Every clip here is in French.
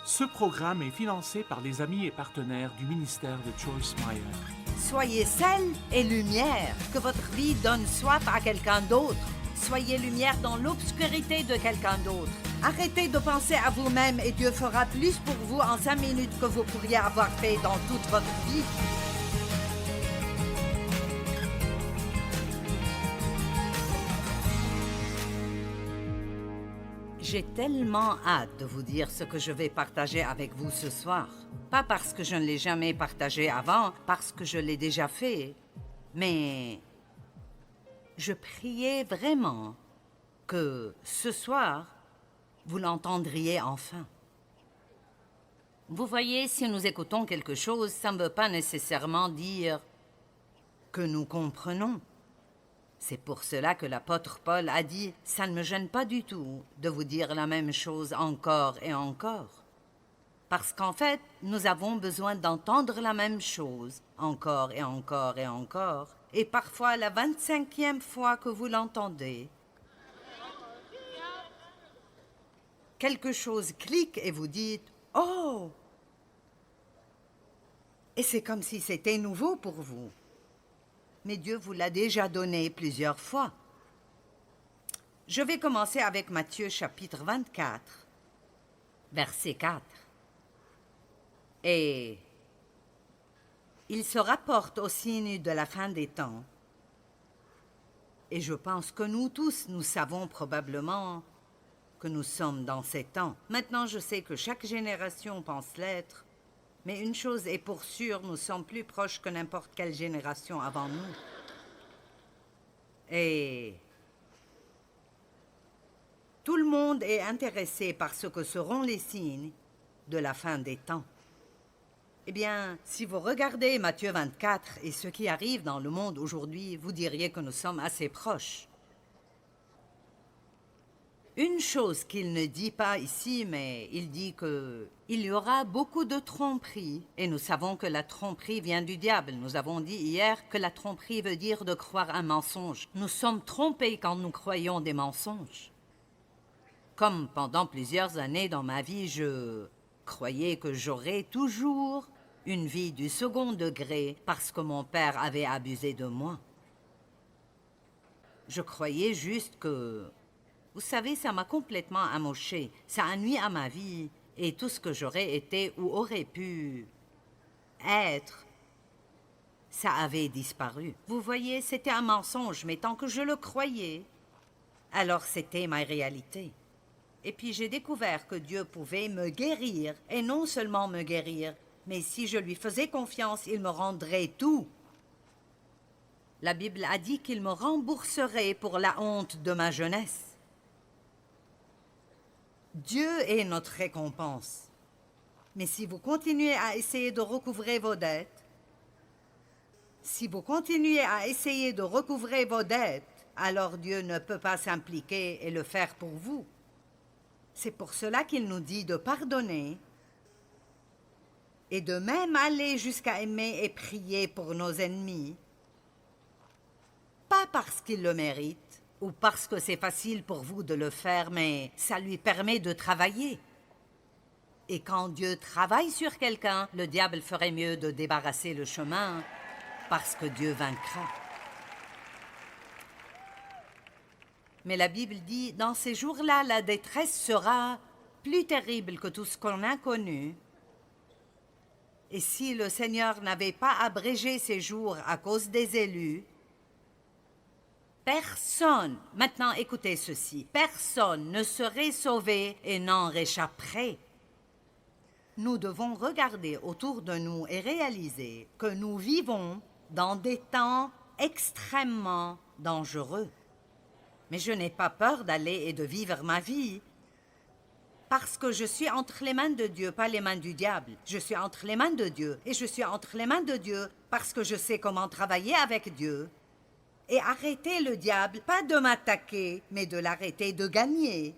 Ce programme est financé par les amis et partenaires du ministère de Joyce Meyer. Soyez sel et lumière, que votre vie donne soif à quelqu'un d'autre. Soyez lumière dans l'obscurité de quelqu'un d'autre. Arrêtez de penser à vous-même et Dieu fera plus pour vous en 5 minutes que vous pourriez avoir fait dans toute votre vie. J'ai tellement hâte de vous dire ce que je vais partager avec vous ce soir. Pas parce que je ne l'ai jamais partagé avant, parce que je l'ai déjà fait, mais je priais vraiment que ce soir, vous l'entendriez enfin. Vous voyez, si nous écoutons quelque chose, ça ne veut pas nécessairement dire que nous comprenons. C'est pour cela que l'apôtre Paul a dit « Ça ne me gêne pas du tout de vous dire la même chose encore et encore. » Parce qu'en fait, nous avons besoin d'entendre la même chose encore et encore et encore. Et parfois, la 25e fois que vous l'entendez, quelque chose clique et vous dites « Oh !» Et c'est comme si c'était nouveau pour vous. Mais Dieu vous l'a déjà donné plusieurs fois. Je vais commencer avec Matthieu chapitre 24, verset 4. Et il se rapporte au signe de la fin des temps. Et je pense que nous tous, nous savons probablement que nous sommes dans ces temps. Maintenant, je sais que chaque génération pense l'être, mais une chose est pour sûr, nous sommes plus proches que n'importe quelle génération avant nous. Et tout le monde est intéressé par ce que seront les signes de la fin des temps. Eh bien, si vous regardez Matthieu 24 et ce qui arrive dans le monde aujourd'hui, vous diriez que nous sommes assez proches. Une chose qu'il ne dit pas ici, mais il dit qu'il y aura beaucoup de tromperies. Et nous savons que la tromperie vient du diable. Nous avons dit hier que la tromperie veut dire de croire un mensonge. Nous sommes trompés quand nous croyons des mensonges. Comme pendant plusieurs années dans ma vie, je croyais que j'aurais toujours une vie du second degré parce que mon père avait abusé de moi. Je croyais juste que... Vous savez, ça m'a complètement amoché. Ça a nui à ma vie et tout ce que j'aurais été ou aurait pu être, ça avait disparu. Vous voyez, c'était un mensonge, mais tant que je le croyais, alors c'était ma réalité. Et puis j'ai découvert que Dieu pouvait me guérir, et non seulement me guérir, mais si je lui faisais confiance, il me rendrait tout. La Bible a dit qu'il me rembourserait pour la honte de ma jeunesse. Dieu est notre récompense. Mais si vous continuez à essayer de recouvrer vos dettes, alors Dieu ne peut pas s'impliquer et le faire pour vous. C'est pour cela qu'il nous dit de pardonner et de même aller jusqu'à aimer et prier pour nos ennemis, pas parce qu'ils le méritent, ou parce que c'est facile pour vous de le faire, mais ça lui permet de travailler. Et quand Dieu travaille sur quelqu'un, le diable ferait mieux de débarrasser le chemin, parce que Dieu vaincra. Mais la Bible dit, dans ces jours-là, la détresse sera plus terrible que tout ce qu'on a connu. Et si le Seigneur n'avait pas abrégé ces jours à cause des élus, personne, maintenant écoutez ceci, personne ne serait sauvé et n'en réchapperait. Nous devons regarder autour de nous et réaliser que nous vivons dans des temps extrêmement dangereux. Mais je n'ai pas peur d'aller et de vivre ma vie parce que je suis entre les mains de Dieu, pas les mains du diable. Je suis entre les mains de Dieu et je suis entre les mains de Dieu parce que je sais comment travailler avec Dieu. Et arrêter le diable, pas de m'attaquer, mais de l'arrêter de gagner.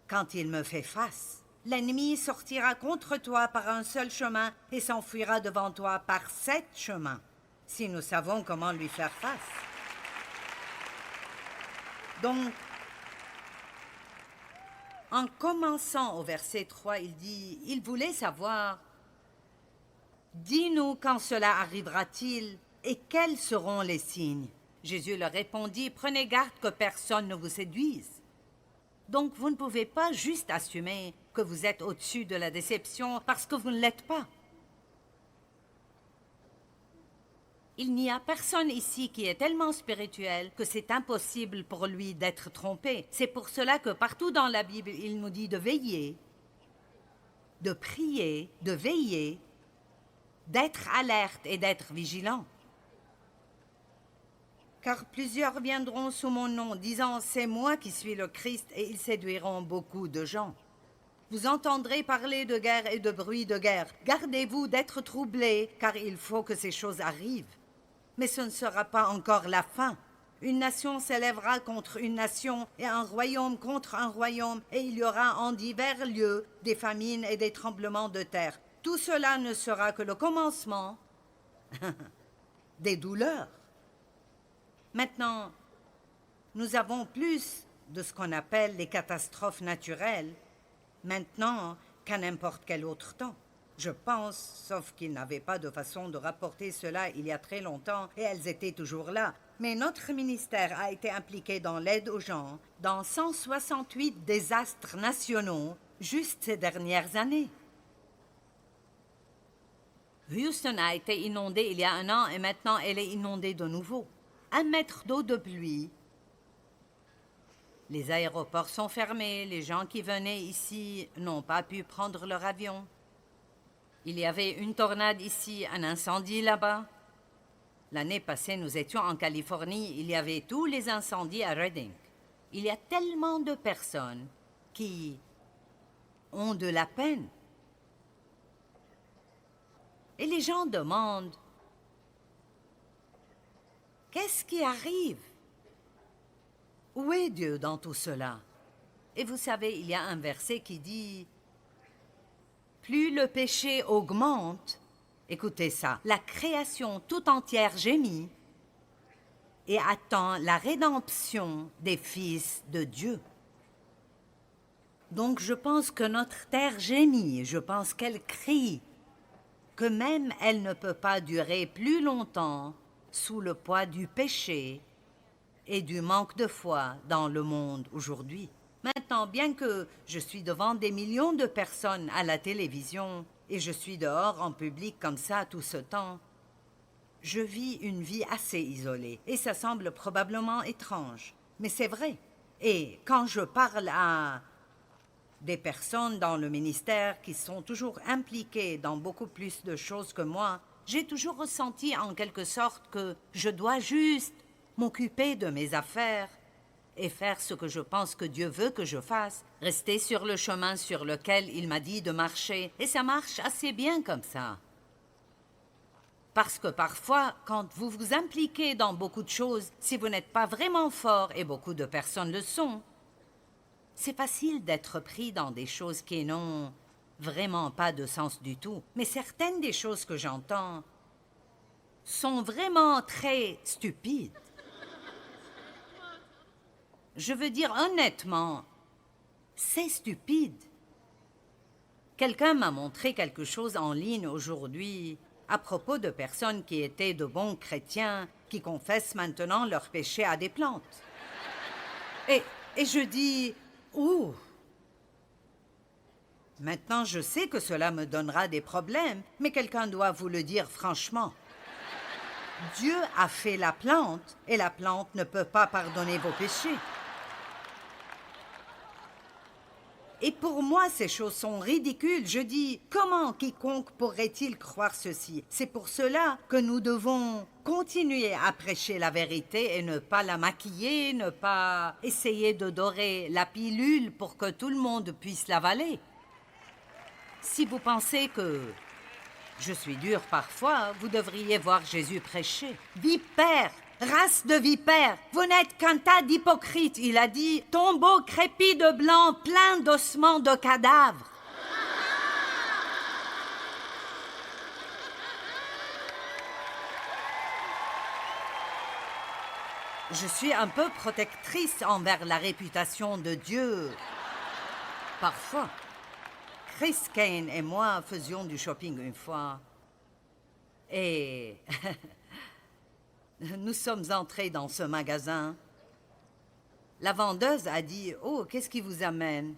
Quand il me fait face, l'ennemi sortira contre toi par un seul chemin et s'enfuira devant toi par 7 chemins, si nous savons comment lui faire face. Donc, En commençant au verset 3, il dit, il voulait savoir, dis-nous quand cela arrivera-t-il et quels seront les signes. Jésus leur répondit, prenez garde que personne ne vous séduise. Donc vous ne pouvez pas juste assumer que vous êtes au-dessus de la déception parce que vous ne l'êtes pas. Il n'y a personne ici qui est tellement spirituel que c'est impossible pour lui d'être trompé. C'est pour cela que partout dans la Bible, il nous dit de veiller, de prier, de veiller, d'être alerte et d'être vigilant. Car plusieurs viendront sous mon nom, disant « C'est moi qui suis le Christ » et ils séduiront beaucoup de gens. Vous entendrez parler de guerre et de bruit de guerre. Gardez-vous d'être troublés, car il faut que ces choses arrivent. Mais ce ne sera pas encore la fin. Une nation s'élèvera contre une nation et un royaume contre un royaume, et il y aura en divers lieux des famines et des tremblements de terre. Tout cela ne sera que le commencement des douleurs. Maintenant, nous avons plus de ce qu'on appelle les catastrophes naturelles maintenant qu'à n'importe quel autre temps. Je pense, sauf qu'ils n'avaient pas de façon de rapporter cela il y a très longtemps et elles étaient toujours là. Mais notre ministère a été impliqué dans l'aide aux gens dans 168 désastres nationaux juste ces dernières années. Houston a été inondée il y a un an et maintenant elle est inondée de nouveau. 1 mètre d'eau de pluie. Les aéroports sont fermés, les gens qui venaient ici n'ont pas pu prendre leur avion. Il y avait une tornade ici, un incendie là-bas. L'année passée, nous étions en Californie, il y avait tous les incendies à Redding. Il y a tellement de personnes qui ont de la peine. Et les gens demandent, qu'est-ce qui arrive? Où est Dieu dans tout cela? Et vous savez, il y a un verset qui dit, plus le péché augmente, écoutez ça, la création tout entière gémit et attend la rédemption des fils de Dieu. Donc je pense que notre terre gémit, je pense qu'elle crie, que même elle ne peut pas durer plus longtemps sous le poids du péché et du manque de foi dans le monde aujourd'hui. Maintenant, bien que je suis devant des millions de personnes à la télévision et je suis dehors en public comme ça tout ce temps, je vis une vie assez isolée et ça semble probablement étrange, mais c'est vrai. Et quand je parle à des personnes dans le ministère qui sont toujours impliquées dans beaucoup plus de choses que moi, j'ai toujours ressenti en quelque sorte que je dois juste m'occuper de mes affaires et faire ce que je pense que Dieu veut que je fasse, rester sur le chemin sur lequel il m'a dit de marcher, et ça marche assez bien comme ça. Parce que parfois, quand vous vous impliquez dans beaucoup de choses, si vous n'êtes pas vraiment fort, et beaucoup de personnes le sont, c'est facile d'être pris dans des choses qui n'ont vraiment pas de sens du tout. Mais certaines des choses que j'entends sont vraiment très stupides. Je veux dire honnêtement, c'est stupide. Quelqu'un m'a montré quelque chose en ligne aujourd'hui à propos de personnes qui étaient de bons chrétiens qui confessent maintenant leurs péchés à des plantes. Et je dis, ouh! Maintenant, je sais que cela me donnera des problèmes, mais quelqu'un doit vous le dire franchement. Dieu a fait la plante et la plante ne peut pas pardonner vos péchés. Et pour moi, ces choses sont ridicules. Je dis, comment quiconque pourrait-il croire ceci? C'est pour cela que nous devons continuer à prêcher la vérité et ne pas la maquiller, ne pas essayer de dorer la pilule pour que tout le monde puisse l'avaler. Si vous pensez que je suis dur parfois, vous devriez voir Jésus prêcher. Vipère! Race de vipères, vous n'êtes qu'un tas d'hypocrites, il a dit, tombeau crépi de blanc, plein d'ossements de cadavres. Je suis un peu protectrice envers la réputation de Dieu. Parfois. Chris Kane et moi faisions du shopping une fois. Et nous sommes entrés dans ce magasin. La vendeuse a dit « Oh, qu'est-ce qui vous amène ?»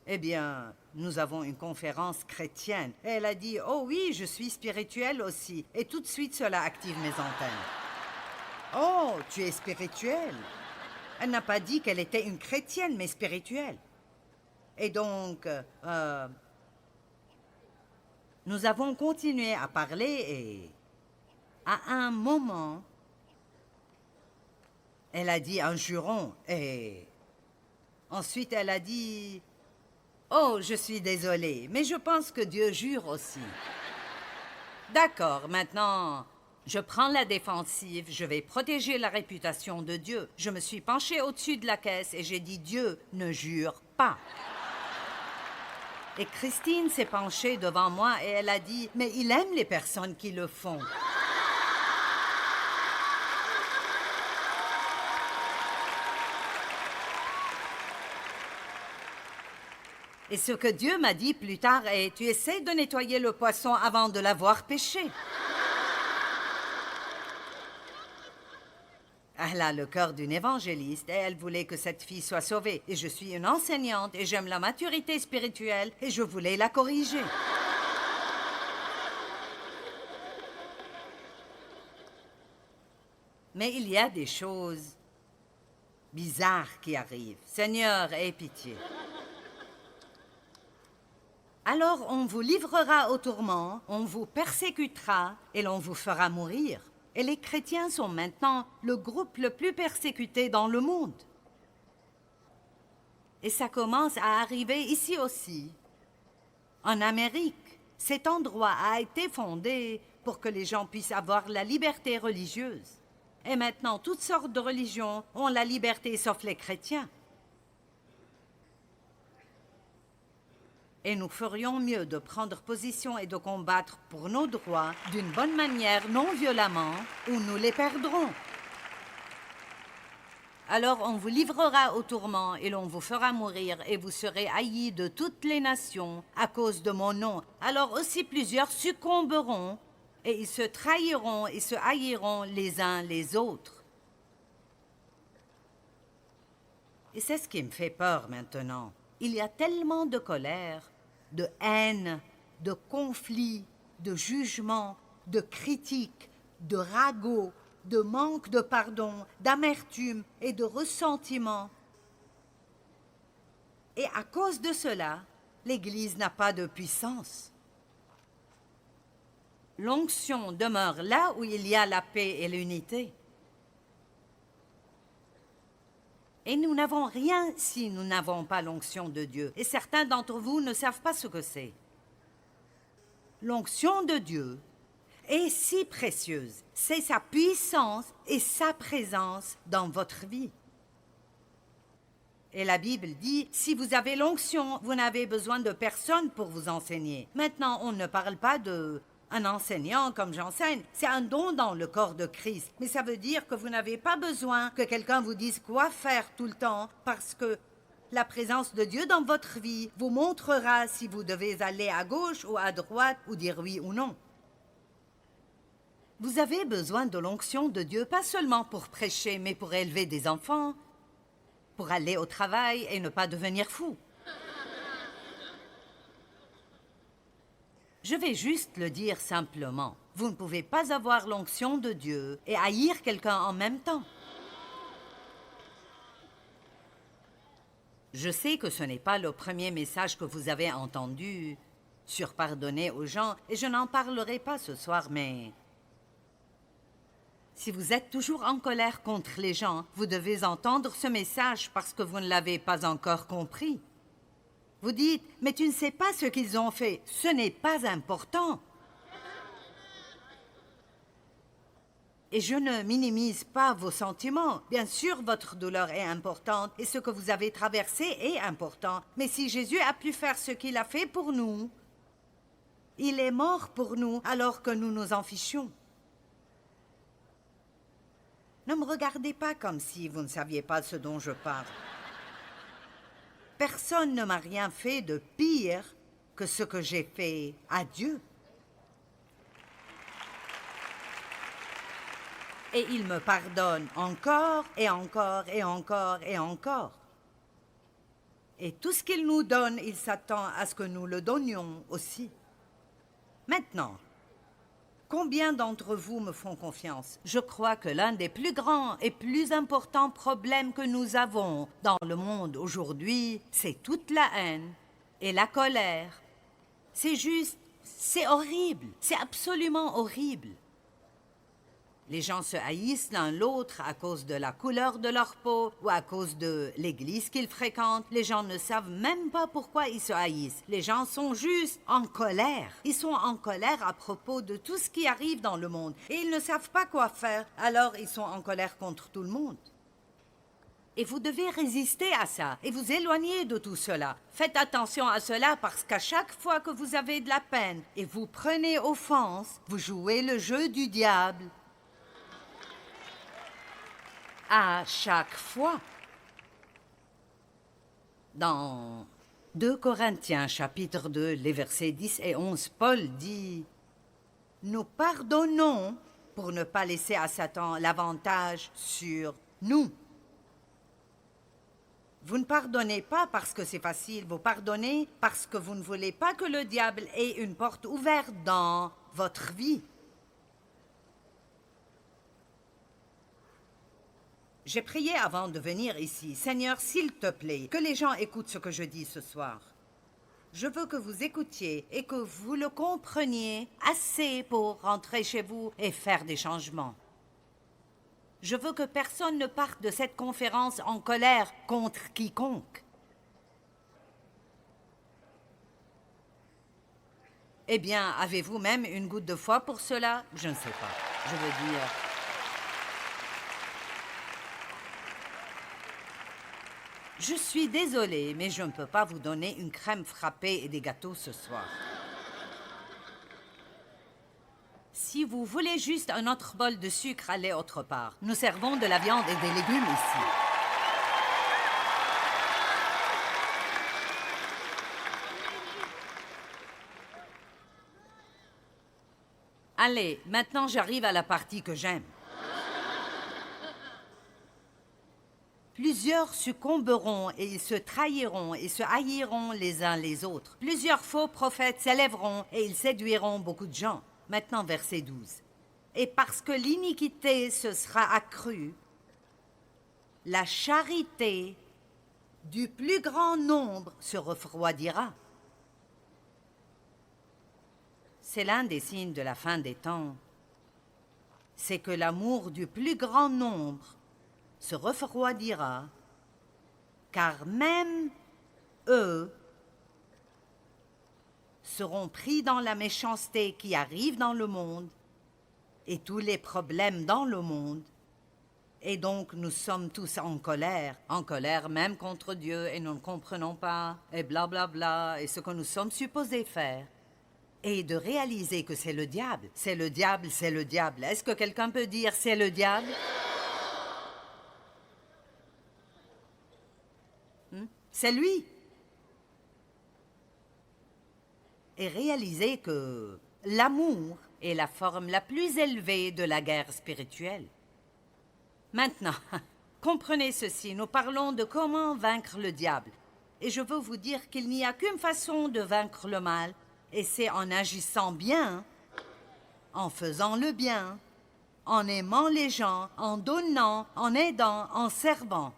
Eh bien, nous avons une conférence chrétienne. Et elle a dit « Oh oui, je suis spirituelle aussi. » Et tout de suite, cela active mes antennes. « Oh, tu es spirituelle ?» Elle n'a pas dit qu'elle était une chrétienne, mais spirituelle. Et donc, nous avons continué à parler et à un moment, elle a dit un juron et ensuite elle a dit « Oh, je suis désolée, mais je pense que Dieu jure aussi. » D'accord, maintenant, je prends la défensive, je vais protéger la réputation de Dieu. Je me suis penchée au-dessus de la caisse et j'ai dit « Dieu ne jure pas. » Et Christine s'est penchée devant moi et elle a dit « Mais il aime les personnes qui le font. » Et ce que Dieu m'a dit plus tard est « Tu essaies de nettoyer le poisson avant de l'avoir pêché. » Elle a le cœur d'une évangéliste et elle voulait que cette fille soit sauvée. Et je suis une enseignante et j'aime la maturité spirituelle et je voulais la corriger. Mais il y a des choses bizarres qui arrivent. Seigneur, aie pitié. Alors on vous livrera au tourment, on vous persécutera et l'on vous fera mourir. Et les chrétiens sont maintenant le groupe le plus persécuté dans le monde. Et ça commence à arriver ici aussi. En Amérique, cet endroit a été fondé pour que les gens puissent avoir la liberté religieuse. Et maintenant, toutes sortes de religions ont la liberté sauf les chrétiens. Et nous ferions mieux de prendre position et de combattre pour nos droits d'une bonne manière, non violemment, ou nous les perdrons. Alors on vous livrera au tourment et l'on vous fera mourir et vous serez haïs de toutes les nations à cause de mon nom. Alors aussi plusieurs succomberont et ils se trahiront et se haïront les uns les autres. Et c'est ce qui me fait peur maintenant. Il y a tellement de colère, de haine, de conflit, de jugement, de critique, de ragot, de manque de pardon, d'amertume et de ressentiment. Et à cause de cela, l'Église n'a pas de puissance. L'onction demeure là où il y a la paix et l'unité. Et nous n'avons rien si nous n'avons pas l'onction de Dieu. Et certains d'entre vous ne savent pas ce que c'est. L'onction de Dieu est si précieuse. C'est sa puissance et sa présence dans votre vie. Et la Bible dit, si vous avez l'onction, vous n'avez besoin de personne pour vous enseigner. Maintenant, on ne parle pas d'un enseignant comme j'enseigne. C'est un don dans le corps de Christ. Mais ça veut dire que vous n'avez pas besoin que quelqu'un vous dise quoi faire tout le temps, parce que la présence de Dieu dans votre vie vous montrera si vous devez aller à gauche ou à droite ou dire oui ou non. Vous avez besoin de l'onction de Dieu, pas seulement pour prêcher, mais pour élever des enfants, pour aller au travail et ne pas devenir fou. Je vais juste le dire simplement. Vous ne pouvez pas avoir l'onction de Dieu et haïr quelqu'un en même temps. Je sais que ce n'est pas le premier message que vous avez entendu sur pardonner aux gens, et je n'en parlerai pas ce soir, mais si vous êtes toujours en colère contre les gens, vous devez entendre ce message parce que vous ne l'avez pas encore compris. Vous dites, mais tu ne sais pas ce qu'ils ont fait. Ce n'est pas important. Et je ne minimise pas vos sentiments. Bien sûr, votre douleur est importante et ce que vous avez traversé est important. Mais si Jésus a pu faire ce qu'il a fait pour nous, il est mort pour nous alors que nous nous en fichions. Ne me regardez pas comme si vous ne saviez pas ce dont je parle. personne ne m'a rien fait de pire que ce que j'ai fait à Dieu. Et il me pardonne encore et encore et encore et encore. Et tout ce qu'il nous donne, il s'attend à ce que nous le donnions aussi. Maintenant, combien d'entre vous me font confiance? Je crois que l'un des plus grands et plus importants problèmes que nous avons dans le monde aujourd'hui, c'est toute la haine et la colère. C'est horrible, c'est absolument horrible. Les gens se haïssent l'un l'autre à cause de la couleur de leur peau ou à cause de l'église qu'ils fréquentent. Les gens ne savent même pas pourquoi ils se haïssent. Les gens sont juste en colère. Ils sont en colère à propos de tout ce qui arrive dans le monde. Et ils ne savent pas quoi faire. Alors ils sont en colère contre tout le monde. Et vous devez résister à ça et vous éloigner de tout cela. Faites attention à cela parce qu'à chaque fois que vous avez de la peine et vous prenez offense, vous jouez le jeu du diable. À chaque fois. Dans 2 Corinthiens, chapitre 2, les versets 10 et 11, Paul dit « Nous pardonnons pour ne pas laisser à Satan l'avantage sur nous. » Vous ne pardonnez pas parce que c'est facile, vous pardonnez parce que vous ne voulez pas que le diable ait une porte ouverte dans votre vie. J'ai prié avant de venir ici. Seigneur, s'il te plaît, que les gens écoutent ce que je dis ce soir. Je veux que vous écoutiez et que vous le compreniez assez pour rentrer chez vous et faire des changements. Je veux que personne ne parte de cette conférence en colère contre quiconque. Eh bien, avez-vous même une goutte de foi pour cela? Je ne sais pas. Je veux dire... Je suis désolée, mais je ne peux pas vous donner une crème frappée et des gâteaux ce soir. Si vous voulez juste un autre bol de sucre, allez autre part. Nous servons de la viande et des légumes ici. Allez, maintenant j'arrive à la partie que j'aime. Plusieurs succomberont et ils se trahiront et se haïront les uns les autres. Plusieurs faux prophètes s'élèveront et ils séduiront beaucoup de gens. Maintenant, verset 12. Et parce que l'iniquité se sera accrue, la charité du plus grand nombre se refroidira. C'est l'un des signes de la fin des temps. C'est que l'amour du plus grand nombre se refroidira, car même eux seront pris dans la méchanceté qui arrive dans le monde et tous les problèmes dans le monde, et donc nous sommes tous en colère même contre Dieu, et nous ne comprenons pas, et blablabla, bla bla, et ce que nous sommes supposés faire. Et de réaliser que c'est le diable, c'est le diable, c'est le diable. Est-ce que quelqu'un peut dire c'est le diable? C'est lui. Et réaliser que l'amour est la forme la plus élevée de la guerre spirituelle. Maintenant, comprenez ceci, nous parlons de comment vaincre le diable. Et je veux vous dire qu'il n'y a qu'une façon de vaincre le mal, et c'est en agissant bien, en faisant le bien, en aimant les gens, en donnant, en aidant, en servant.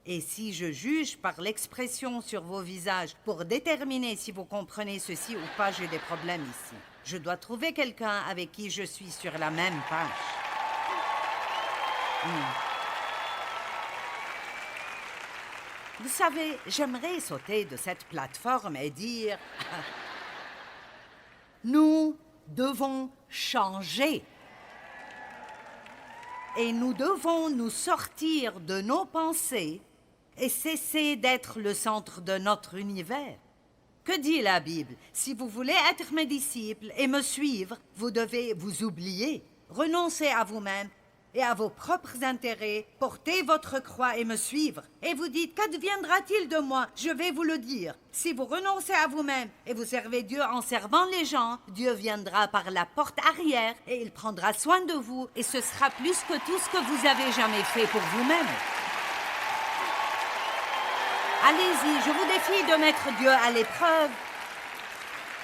Et si je juge par l'expression sur vos visages pour déterminer si vous comprenez ceci ou pas, j'ai des problèmes ici. Je dois trouver quelqu'un avec qui je suis sur la même page. Vous savez, j'aimerais sauter de cette plateforme et dire « Nous devons changer. Et nous devons nous sortir de nos pensées et cesser d'être le centre de notre univers. » Que dit la Bible? Si vous voulez être mes disciples et me suivre, vous devez vous oublier, renoncer à vous-même et à vos propres intérêts, portez votre croix et me suivre. Et vous dites, qu'adviendra-t-il de moi? Je vais vous le dire. Si vous renoncez à vous-même et vous servez Dieu en servant les gens, Dieu viendra par la porte arrière et il prendra soin de vous et ce sera plus que tout ce que vous avez jamais fait pour vous-même. Allez-y, je vous défie de mettre Dieu à l'épreuve.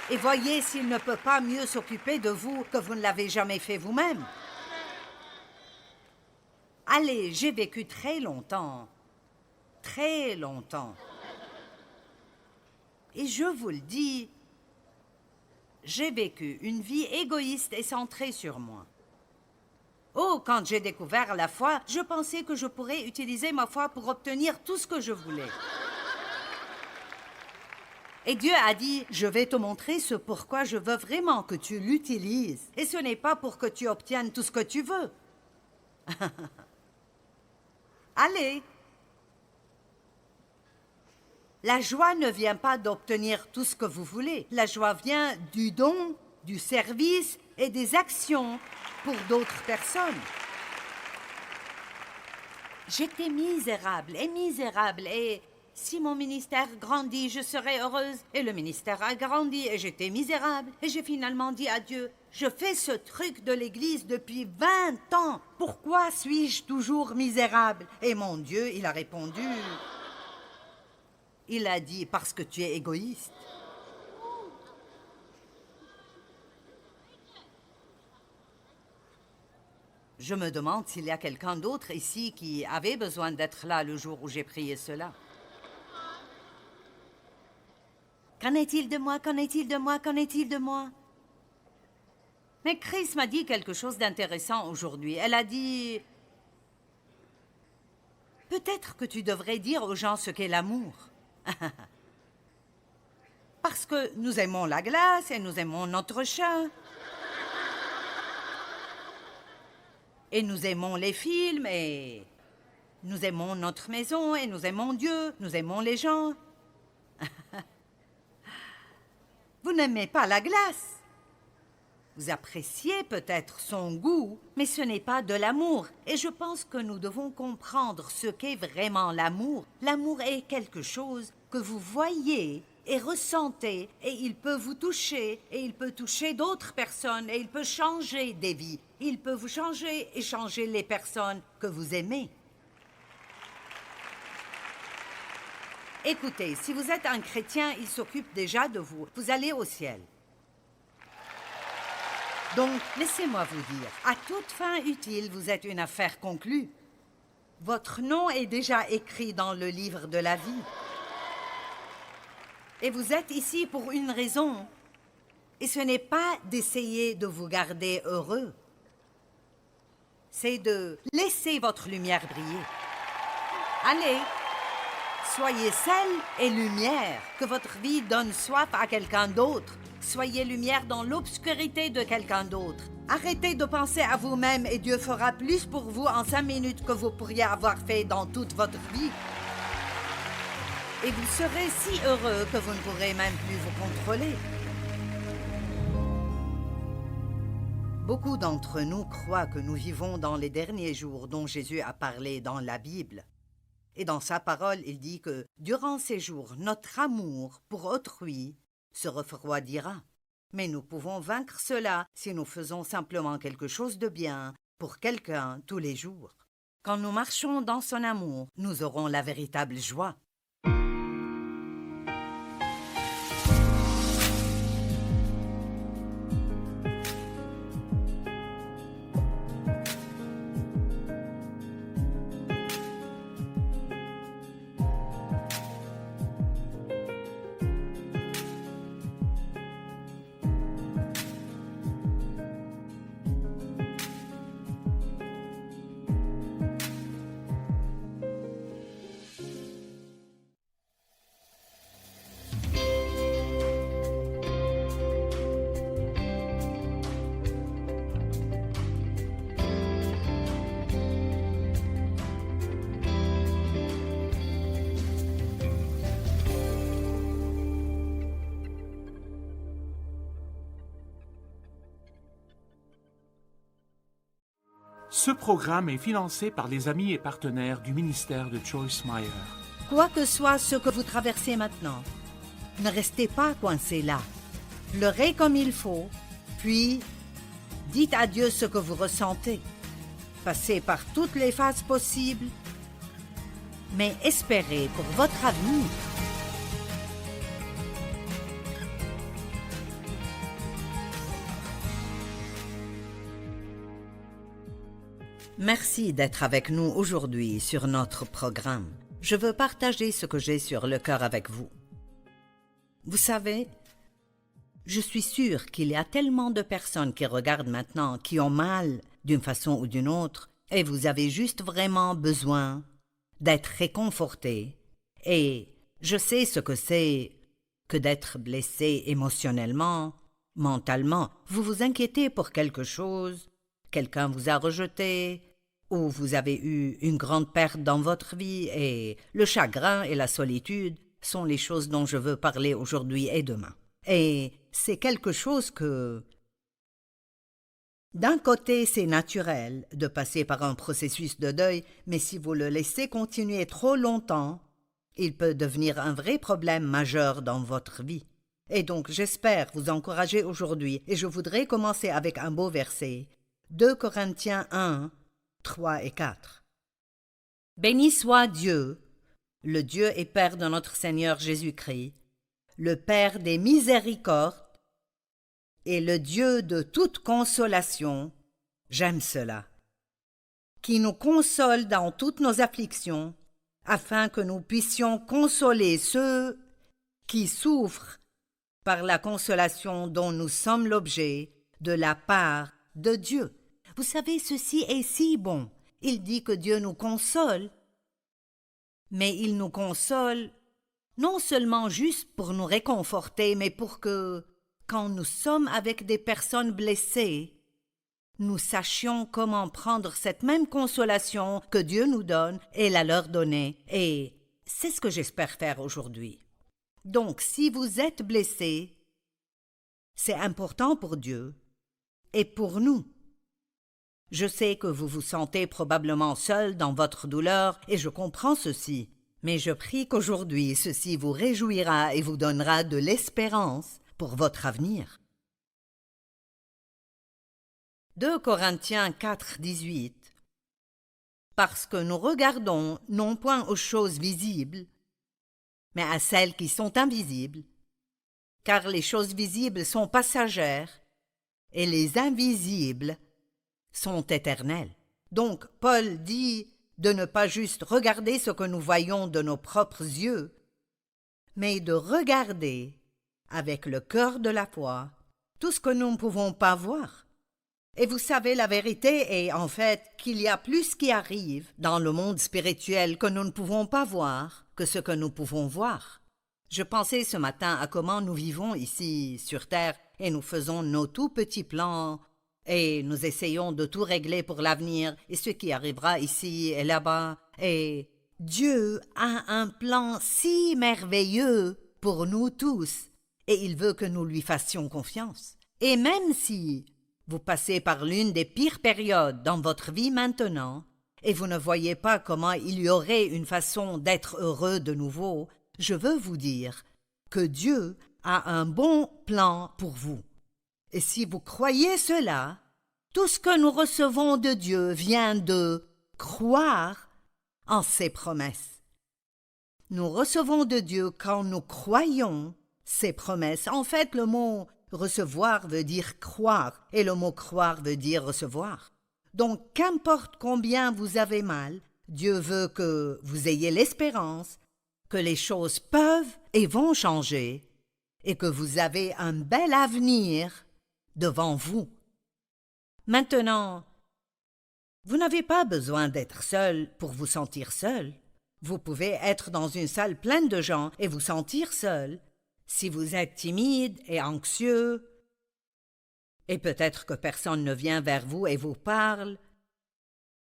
Et voyez s'il ne peut pas mieux s'occuper de vous que vous ne l'avez jamais fait vous-même. Allez, j'ai vécu très longtemps. Très longtemps. Et je vous le dis, j'ai vécu une vie égoïste et centrée sur moi. Oh, quand j'ai découvert la foi, je pensais que je pourrais utiliser ma foi pour obtenir tout ce que je voulais. Et Dieu a dit, je vais te montrer ce pourquoi je veux vraiment que tu l'utilises. Et ce n'est pas pour que tu obtiennes tout ce que tu veux. Allez. La joie ne vient pas d'obtenir tout ce que vous voulez. La joie vient du don, du service et des actions pour d'autres personnes. J'étais misérable et si mon ministère grandit, je serai heureuse. Et le ministère a grandi et j'étais misérable. Et j'ai finalement dit à Dieu, je fais ce truc de l'Église depuis 20 ans. Pourquoi suis-je toujours misérable? Et mon Dieu, il a répondu, il a dit, parce que tu es égoïste. Je me demande s'il y a quelqu'un d'autre ici qui avait besoin d'être là le jour où j'ai prié cela. Qu'en est-il de moi? Qu'en est-il de moi? Qu'en est-il de moi? Mais Chris m'a dit quelque chose d'intéressant aujourd'hui. Elle a dit, peut-être que tu devrais dire aux gens ce qu'est l'amour. Parce que nous aimons la glace et nous aimons notre chat. Et nous aimons les films et nous aimons notre maison et nous aimons Dieu, nous aimons les gens. Vous n'aimez pas la glace. Vous appréciez peut-être son goût, mais ce n'est pas de l'amour. Et je pense que nous devons comprendre ce qu'est vraiment l'amour. L'amour est quelque chose que vous voyez et ressentez, et il peut vous toucher, et il peut toucher d'autres personnes, et il peut changer des vies. Il peut vous changer et changer les personnes que vous aimez. Écoutez, si vous êtes un chrétien, il s'occupe déjà de vous. Vous allez au ciel. Donc, laissez-moi vous dire, à toute fin utile, vous êtes une affaire conclue. Votre nom est déjà écrit dans le livre de la vie. Et vous êtes ici pour une raison. Et ce n'est pas d'essayer de vous garder heureux. C'est de laisser votre lumière briller. Allez! Soyez sel et lumière, que votre vie donne soif à quelqu'un d'autre. Soyez lumière dans l'obscurité de quelqu'un d'autre. Arrêtez de penser à vous-même et Dieu fera plus pour vous en 5 minutes que vous pourriez avoir fait dans toute votre vie. Et vous serez si heureux que vous ne pourrez même plus vous contrôler. Beaucoup d'entre nous croient que nous vivons dans les derniers jours dont Jésus a parlé dans la Bible. Et dans sa parole, il dit que durant ces jours, notre amour pour autrui se refroidira. Mais nous pouvons vaincre cela si nous faisons simplement quelque chose de bien pour quelqu'un tous les jours. Quand nous marchons dans son amour, nous aurons la véritable joie. Ce programme est financé par les amis et partenaires du ministère de Joyce Meyer. Quoi que soit ce que vous traversez maintenant, ne restez pas coincé là. Pleurez comme il faut, puis dites à Dieu ce que vous ressentez. Passez par toutes les phases possibles, mais espérez pour votre avenir. Merci d'être avec nous aujourd'hui sur notre programme. Je veux partager ce que j'ai sur le cœur avec vous. Vous savez, je suis sûre qu'il y a tellement de personnes qui regardent maintenant, qui ont mal d'une façon ou d'une autre, et vous avez juste vraiment besoin d'être réconfortés. Et je sais ce que c'est que d'être blessé émotionnellement, mentalement. Vous vous inquiétez pour quelque chose, quelqu'un vous a rejeté, ou vous avez eu une grande perte dans votre vie, et le chagrin et la solitude sont les choses dont je veux parler aujourd'hui et demain. Et c'est quelque chose que, d'un côté, c'est naturel de passer par un processus de deuil, mais si vous le laissez continuer trop longtemps, il peut devenir un vrai problème majeur dans votre vie. Et donc, j'espère vous encourager aujourd'hui, et je voudrais commencer avec un beau verset. 2 Corinthiens 1, 3 et 4. Béni soit Dieu, le Dieu et Père de notre Seigneur Jésus-Christ, le Père des miséricordes et le Dieu de toute consolation, j'aime cela, qui nous console dans toutes nos afflictions, afin que nous puissions consoler ceux qui souffrent par la consolation dont nous sommes l'objet de la part de Dieu. Vous savez, ceci est si bon. Il dit que Dieu nous console, mais il nous console non seulement juste pour nous réconforter, mais pour que, quand nous sommes avec des personnes blessées, nous sachions comment prendre cette même consolation que Dieu nous donne et la leur donner. Et c'est ce que j'espère faire aujourd'hui. Donc, si vous êtes blessé, c'est important pour Dieu et pour nous. Je sais que vous vous sentez probablement seul dans votre douleur, et je comprends ceci. Mais je prie qu'aujourd'hui, ceci vous réjouira et vous donnera de l'espérance pour votre avenir. 2 Corinthiens 4, 18. Parce que nous regardons non point aux choses visibles, mais à celles qui sont invisibles, car les choses visibles sont passagères, et les invisibles sont éternels. Donc, Paul dit de ne pas juste regarder ce que nous voyons de nos propres yeux, mais de regarder avec le cœur de la foi tout ce que nous ne pouvons pas voir. Et vous savez, la vérité est en fait qu'il y a plus qui arrive dans le monde spirituel que nous ne pouvons pas voir que ce que nous pouvons voir. Je pensais ce matin à comment nous vivons ici sur Terre et nous faisons nos tout petits plans et nous essayons de tout régler pour l'avenir et ce qui arrivera ici et là-bas. Et Dieu a un plan si merveilleux pour nous tous et il veut que nous lui fassions confiance. Et même si vous passez par l'une des pires périodes dans votre vie maintenant et vous ne voyez pas comment il y aurait une façon d'être heureux de nouveau, je veux vous dire que Dieu a un bon plan pour vous. Et si vous croyez cela, tout ce que nous recevons de Dieu vient de croire en ses promesses. Nous recevons de Dieu quand nous croyons ses promesses. En fait, le mot recevoir veut dire croire, et le mot croire veut dire recevoir. Donc, qu'importe combien vous avez mal, Dieu veut que vous ayez l'espérance que les choses peuvent et vont changer, et que vous avez un bel avenir devant vous. Maintenant, vous n'avez pas besoin d'être seul pour vous sentir seul. Vous pouvez être dans une salle pleine de gens et vous sentir seul. Si vous êtes timide et anxieux, et peut-être que personne ne vient vers vous et vous parle,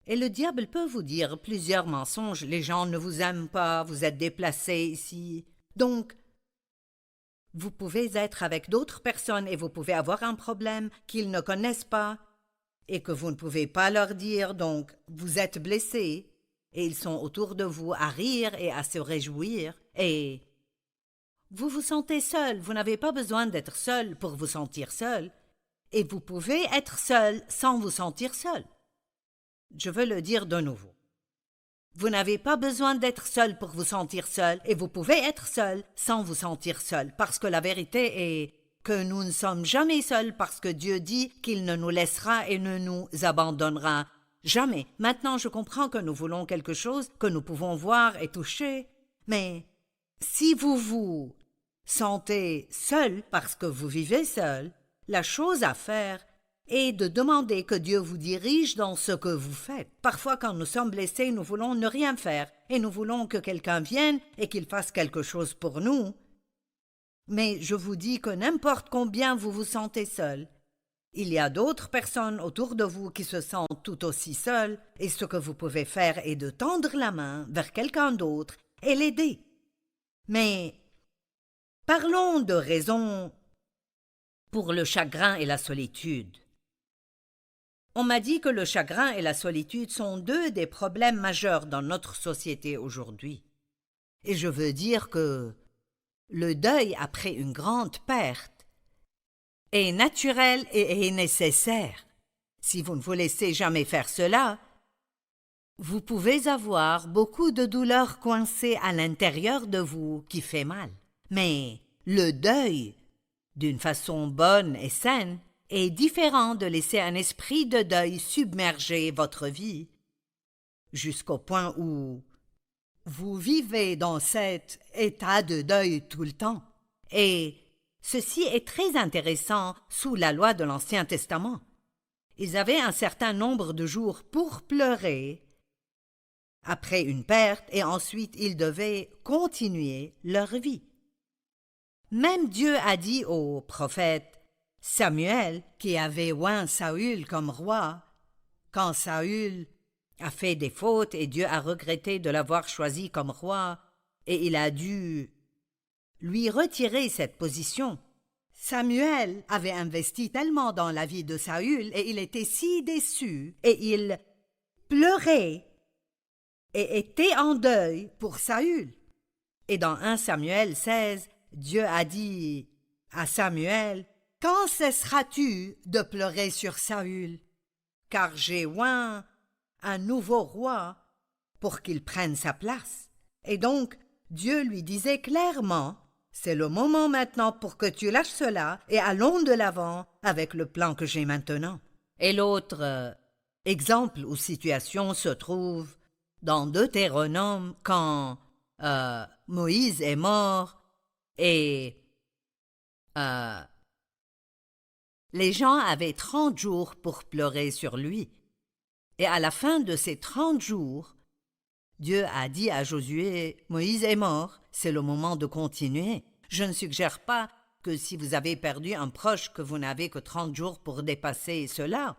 et le diable peut vous dire plusieurs mensonges, les gens ne vous aiment pas, vous êtes déplacé ici. Donc, vous pouvez être avec d'autres personnes et vous pouvez avoir un problème qu'ils ne connaissent pas. et que vous ne pouvez pas leur dire, donc vous êtes blessé, et ils sont autour de vous à rire et à se réjouir, et vous vous sentez seul. Vous n'avez pas besoin d'être seul pour vous sentir seul, et vous pouvez être seul sans vous sentir seul. Je veux le dire de nouveau. Vous n'avez pas besoin d'être seul pour vous sentir seul, et vous pouvez être seul sans vous sentir seul, parce que la vérité est que nous ne sommes jamais seuls, parce que Dieu dit qu'il ne nous laissera et ne nous abandonnera jamais. Maintenant, je comprends que nous voulons quelque chose que nous pouvons voir et toucher, mais si vous vous sentez seul parce que vous vivez seul, la chose à faire est de demander que Dieu vous dirige dans ce que vous faites. Parfois, quand nous sommes blessés, nous voulons ne rien faire et nous voulons que quelqu'un vienne et qu'il fasse quelque chose pour nous. Mais je vous dis que n'importe combien vous vous sentez seul, il y a d'autres personnes autour de vous qui se sentent tout aussi seules, et ce que vous pouvez faire est de tendre la main vers quelqu'un d'autre et l'aider. Mais parlons de raisons pour le chagrin et la solitude. On m'a dit que le chagrin et la solitude sont deux des problèmes majeurs dans notre société aujourd'hui. Et je veux dire que le deuil après une grande perte est naturel et est nécessaire. Si vous ne vous laissez jamais faire cela, vous pouvez avoir beaucoup de douleurs coincées à l'intérieur de vous qui fait mal. Mais le deuil, d'une façon bonne et saine, est différent de laisser un esprit de deuil submerger votre vie jusqu'au point où vous vivez dans cet état de deuil tout le temps. Et ceci est très intéressant sous la loi de l'Ancien Testament. Ils avaient un certain nombre de jours pour pleurer après une perte et ensuite ils devaient continuer leur vie. Même Dieu a dit au prophète Samuel, qui avait oint Saül comme roi, quand Saül a fait des fautes et Dieu a regretté de l'avoir choisi comme roi, et il a dû lui retirer cette position. Samuel avait investi tellement dans la vie de Saül et il était si déçu et il pleurait et était en deuil pour Saül. Et dans 1 Samuel 16, Dieu a dit à Samuel: « Quand cesseras-tu de pleurer sur Saül? Car j'ai oint un nouveau roi pour qu'il prenne sa place. » Et donc, Dieu lui disait clairement: « C'est le moment maintenant pour que tu lâches cela et allons de l'avant avec le plan que j'ai maintenant. » Et l'autre exemple ou situation se trouve dans Deutéronome quand Moïse est mort et les gens avaient 30 jours pour pleurer sur lui. Et à la fin de ces 30 jours, Dieu a dit à Josué: « Moïse est mort, c'est le moment de continuer. » Je ne suggère pas que si vous avez perdu un proche que vous n'avez que 30 jours pour dépasser cela,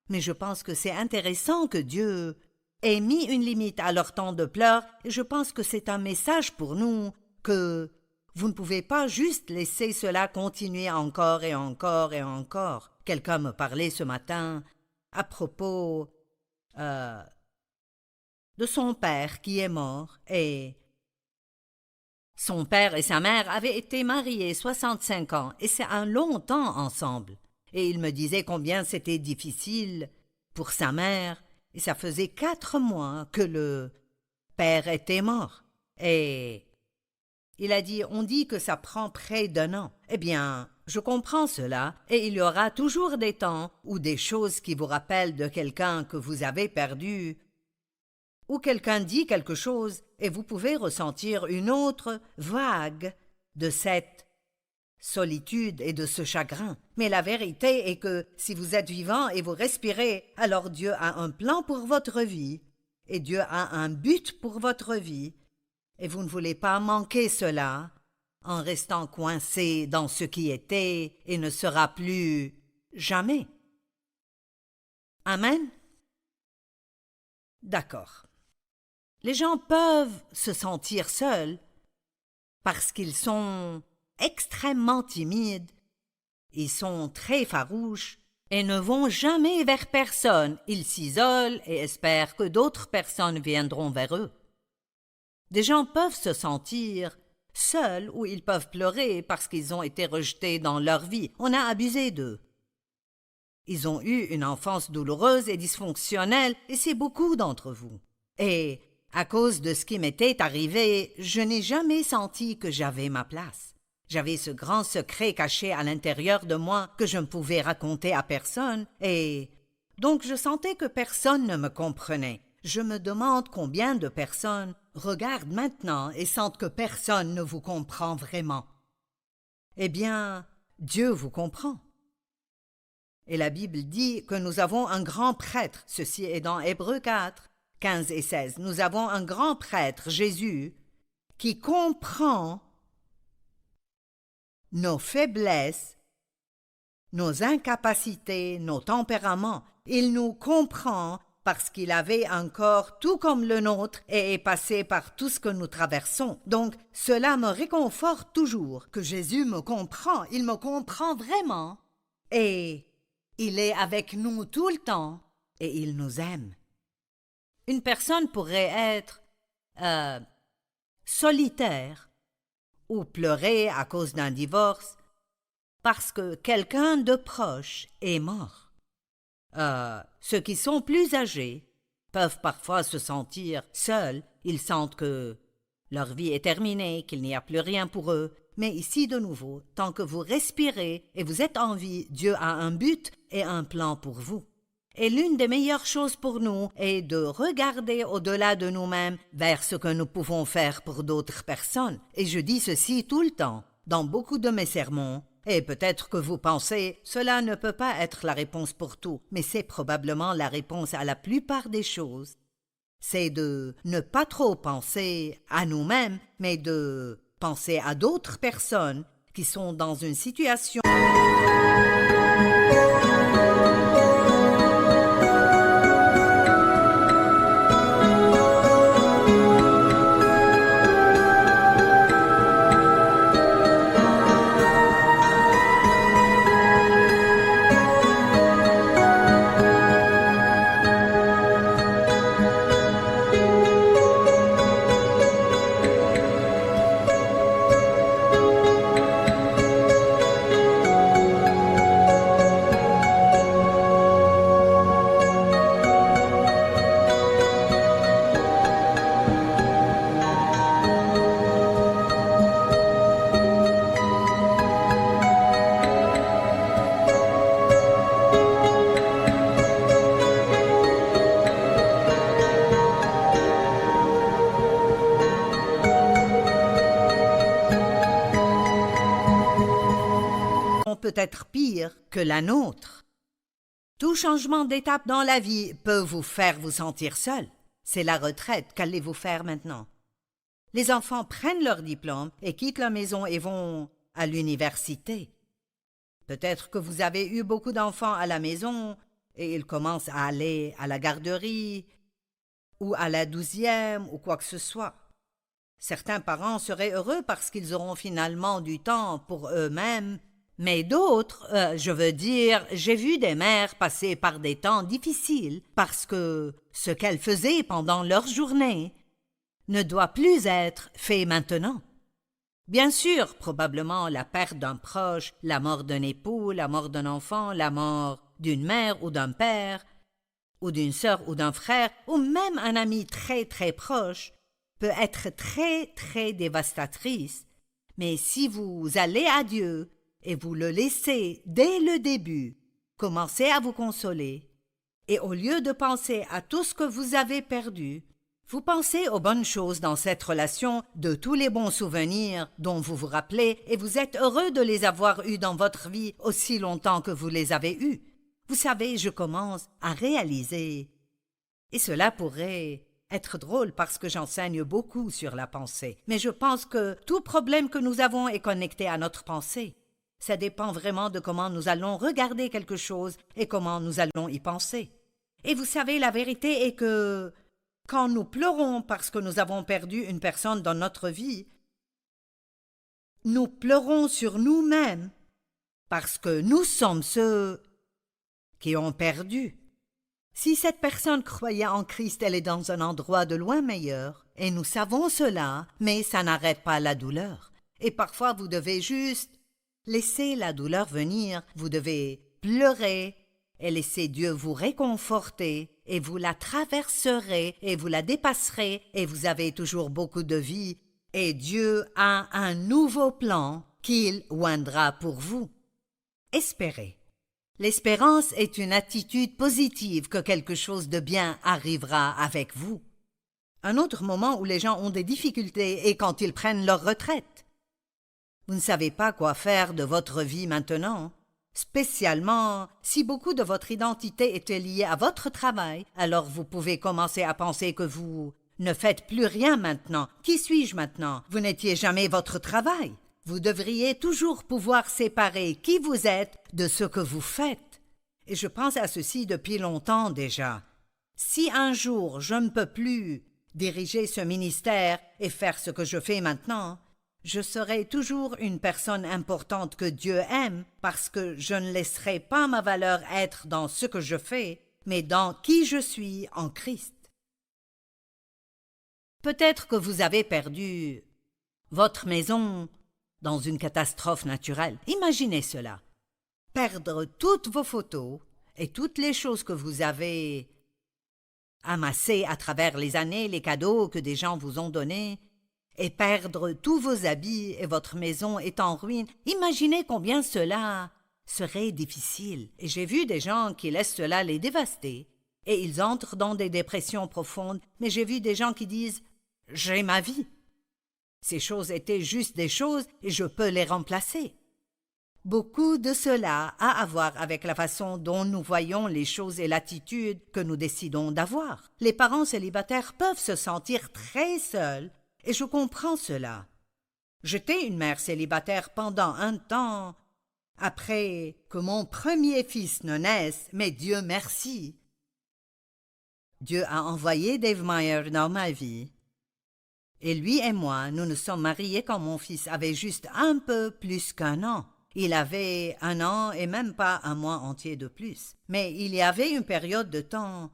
mais je pense que c'est intéressant que Dieu ait mis une limite à leur temps de pleurs, et je pense que c'est un message pour nous que vous ne pouvez pas juste laisser cela continuer encore et encore et encore. Quelqu'un me parlait ce matin à propos de son père qui est mort, et son père et sa mère avaient été mariés 65 ans, et c'est un long temps ensemble. Et il me disait combien c'était difficile pour sa mère, et ça faisait 4 mois que le père était mort. Et il a dit: « On dit que ça prend près d'1 an. » Eh bien, je comprends cela, et il y aura toujours des temps ou des choses qui vous rappellent de quelqu'un que vous avez perdu, ou quelqu'un dit quelque chose et vous pouvez ressentir une autre vague de cette solitude et de ce chagrin. Mais la vérité est que si vous êtes vivant et vous respirez, alors Dieu a un plan pour votre vie, et Dieu a un but pour votre vie, et vous ne voulez pas manquer cela en restant coincé dans ce qui était et ne sera plus jamais. Amen? D'accord. Les gens peuvent se sentir seuls parce qu'ils sont extrêmement timides, ils sont très farouches et ne vont jamais vers personne. Ils s'isolent et espèrent que d'autres personnes viendront vers eux. Des gens peuvent se sentir seuls ou ils peuvent pleurer parce qu'ils ont été rejetés dans leur vie. On a abusé d'eux. Ils ont eu une enfance douloureuse et dysfonctionnelle, et c'est beaucoup d'entre vous. Et à cause de ce qui m'était arrivé, je n'ai jamais senti que j'avais ma place. J'avais ce grand secret caché à l'intérieur de moi que je ne pouvais raconter à personne, et donc je sentais que personne ne me comprenait. Je me demande combien de personnes regardent maintenant et sentent que personne ne vous comprend vraiment. Eh bien, Dieu vous comprend. Et la Bible dit que nous avons un grand prêtre. Ceci est dans Hébreux 4, 15 et 16. Nous avons un grand prêtre, Jésus, qui comprend nos faiblesses, nos incapacités, nos tempéraments. Il nous comprend parce qu'il avait un corps tout comme le nôtre et est passé par tout ce que nous traversons. Donc, cela me réconforte toujours que Jésus me comprend. Il me comprend vraiment. Et il est avec nous tout le temps et il nous aime. Une personne pourrait être solitaire ou pleurer à cause d'un divorce parce que quelqu'un de proche est mort. Ceux qui sont plus âgés peuvent parfois se sentir seuls. Ils sentent que leur vie est terminée, qu'il n'y a plus rien pour eux. Mais ici, de nouveau, tant que vous respirez et vous êtes en vie, Dieu a un but et un plan pour vous. Et l'une des meilleures choses pour nous est de regarder au-delà de nous-mêmes vers ce que nous pouvons faire pour d'autres personnes. Et je dis ceci tout le temps, dans beaucoup de mes sermons. Et peut-être que vous pensez, cela ne peut pas être la réponse pour tout, mais c'est probablement la réponse à la plupart des choses. C'est de ne pas trop penser à nous-mêmes, mais de penser à d'autres personnes qui sont dans une situation peut être pire que la nôtre. Tout changement d'étape dans la vie peut vous faire vous sentir seul. C'est la retraite. Qu'allez-vous faire maintenant? Les enfants prennent leur diplôme et quittent la maison et vont à l'université. Peut-être que vous avez eu beaucoup d'enfants à la maison et ils commencent à aller à la garderie ou à la 12e ou quoi que ce soit. Certains parents seraient heureux parce qu'ils auront finalement du temps pour eux-mêmes. Mais d'autres, j'ai vu des mères passer par des temps difficiles parce que ce qu'elles faisaient pendant leur journée ne doit plus être fait maintenant. Bien sûr, probablement la perte d'un proche, la mort d'un époux, la mort d'un enfant, la mort d'une mère ou d'un père, ou d'une sœur ou d'un frère, ou même un ami très très proche, peut être très très dévastatrice. Mais si vous allez à Dieu, et vous le laissez dès le début, commencez à vous consoler, et au lieu de penser à tout ce que vous avez perdu, vous pensez aux bonnes choses dans cette relation, de tous les bons souvenirs dont vous vous rappelez, et vous êtes heureux de les avoir eus dans votre vie aussi longtemps que vous les avez eus. Vous savez, je commence à réaliser, et cela pourrait être drôle parce que j'enseigne beaucoup sur la pensée, mais je pense que tout problème que nous avons est connecté à notre pensée. Ça dépend vraiment de comment nous allons regarder quelque chose et comment nous allons y penser. Et vous savez, la vérité est que quand nous pleurons parce que nous avons perdu une personne dans notre vie, nous pleurons sur nous-mêmes parce que nous sommes ceux qui ont perdu. Si cette personne croyait en Christ, elle est dans un endroit de loin meilleur, et nous savons cela, mais ça n'arrête pas la douleur. Et parfois vous devez juste laisser la douleur venir, vous devez pleurer et laisser Dieu vous réconforter, et vous la traverserez et vous la dépasserez, et vous avez toujours beaucoup de vie, et Dieu a un nouveau plan qu'il oindra pour vous. Espérez. L'espérance est une attitude positive que quelque chose de bien arrivera avec vous. Un autre moment où les gens ont des difficultés est quand ils prennent leur retraite. Vous ne savez pas quoi faire de votre vie maintenant. Spécialement, si beaucoup de votre identité était liée à votre travail, alors vous pouvez commencer à penser que vous ne faites plus rien maintenant. Qui suis-je maintenant? Vous n'étiez jamais votre travail. Vous devriez toujours pouvoir séparer qui vous êtes de ce que vous faites. Et je pense à ceci depuis longtemps déjà. Si un jour je ne peux plus diriger ce ministère et faire ce que je fais maintenant, je serai toujours une personne importante que Dieu aime parce que je ne laisserai pas ma valeur être dans ce que je fais, mais dans qui je suis en Christ. Peut-être que vous avez perdu votre maison dans une catastrophe naturelle. Imaginez cela. Perdre toutes vos photos et toutes les choses que vous avez amassées à travers les années, les cadeaux que des gens vous ont donnés, et perdre tous vos habits et votre maison est en ruine. Imaginez combien cela serait difficile. Et j'ai vu des gens qui laissent cela les dévaster, et ils entrent dans des dépressions profondes, mais j'ai vu des gens qui disent « J'ai ma vie ». Ces choses étaient juste des choses et je peux les remplacer. Beaucoup de cela a à voir avec la façon dont nous voyons les choses et l'attitude que nous décidons d'avoir. Les parents célibataires peuvent se sentir très seuls et je comprends cela. J'étais une mère célibataire pendant un temps, après que mon premier fils ne naisse, mais Dieu merci. Dieu a envoyé Dave Meyer dans ma vie. Et lui et moi, nous nous sommes mariés quand mon fils avait juste un peu plus qu'1 an. Il avait 1 an et même pas 1 mois entier de plus. Mais il y avait une période de temps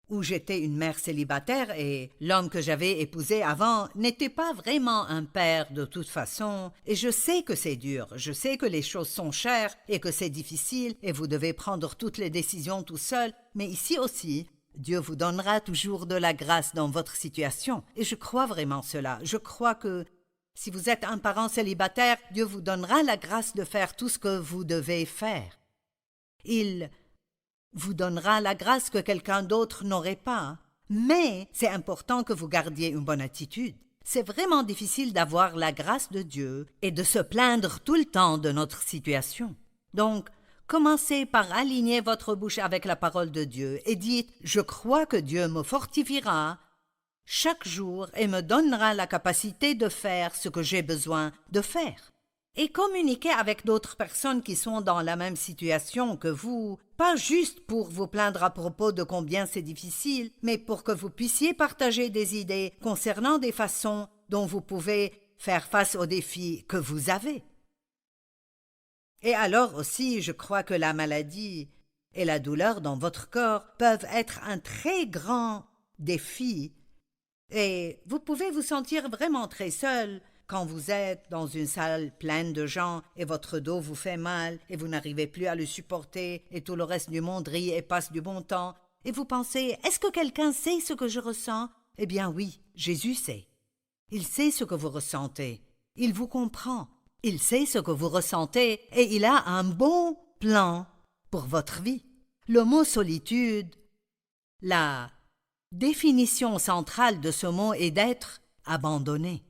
où j'étais une mère célibataire et l'homme que j'avais épousé avant n'était pas vraiment un père de toute façon. Et je sais que c'est dur, je sais que les choses sont chères et que c'est difficile et vous devez prendre toutes les décisions tout seul. Mais ici aussi, Dieu vous donnera toujours de la grâce dans votre situation. Et je crois vraiment cela. Je crois que si vous êtes un parent célibataire, Dieu vous donnera la grâce de faire tout ce que vous devez faire. Il vous donnera la grâce que quelqu'un d'autre n'aurait pas. Mais c'est important que vous gardiez une bonne attitude. C'est vraiment difficile d'avoir la grâce de Dieu et de se plaindre tout le temps de notre situation. Donc, commencez par aligner votre bouche avec la parole de Dieu et dites « Je crois que Dieu me fortifiera chaque jour et me donnera la capacité de faire ce que j'ai besoin de faire. » Et communiquez avec d'autres personnes qui sont dans la même situation que vous, pas juste pour vous plaindre à propos de combien c'est difficile, mais pour que vous puissiez partager des idées concernant des façons dont vous pouvez faire face aux défis que vous avez. Et alors aussi, je crois que la maladie et la douleur dans votre corps peuvent être un très grand défi et vous pouvez vous sentir vraiment très seul quand vous êtes dans une salle pleine de gens et votre dos vous fait mal et vous n'arrivez plus à le supporter et tout le reste du monde rit et passe du bon temps et vous pensez « Est-ce que quelqu'un sait ce que je ressens ?» Eh bien oui, Jésus sait. Il sait ce que vous ressentez. Il vous comprend. Il sait ce que vous ressentez et il a un bon plan pour votre vie. Le mot solitude, la définition centrale de ce mot est d'être abandonné.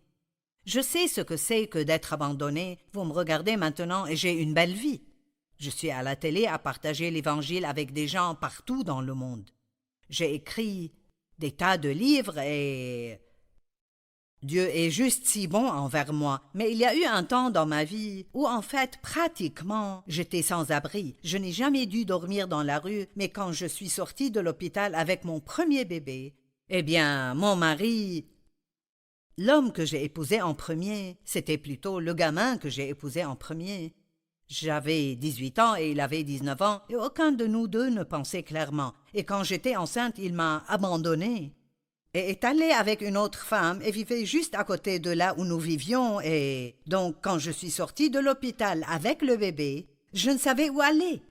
Je sais ce que c'est que d'être abandonné. Vous me regardez maintenant et j'ai une belle vie. Je suis à la télé à partager l'Évangile avec des gens partout dans le monde. J'ai écrit des tas de livres et Dieu est juste si bon envers moi, mais il y a eu un temps dans ma vie où en fait pratiquement j'étais sans abri. Je n'ai jamais dû dormir dans la rue, mais quand je suis sortie de l'hôpital avec mon premier bébé, eh bien mon mari, l'homme que j'ai épousé en premier, c'était plutôt le gamin que j'ai épousé en premier, J'avais 18 ans et il avait 19 ans, et aucun de nous deux ne pensait clairement. Et quand j'étais enceinte, il m'a abandonnée et est allé avec une autre femme et vivait juste à côté de là où nous vivions. Et donc, quand je suis sortie de l'hôpital avec le bébé, je ne savais où aller.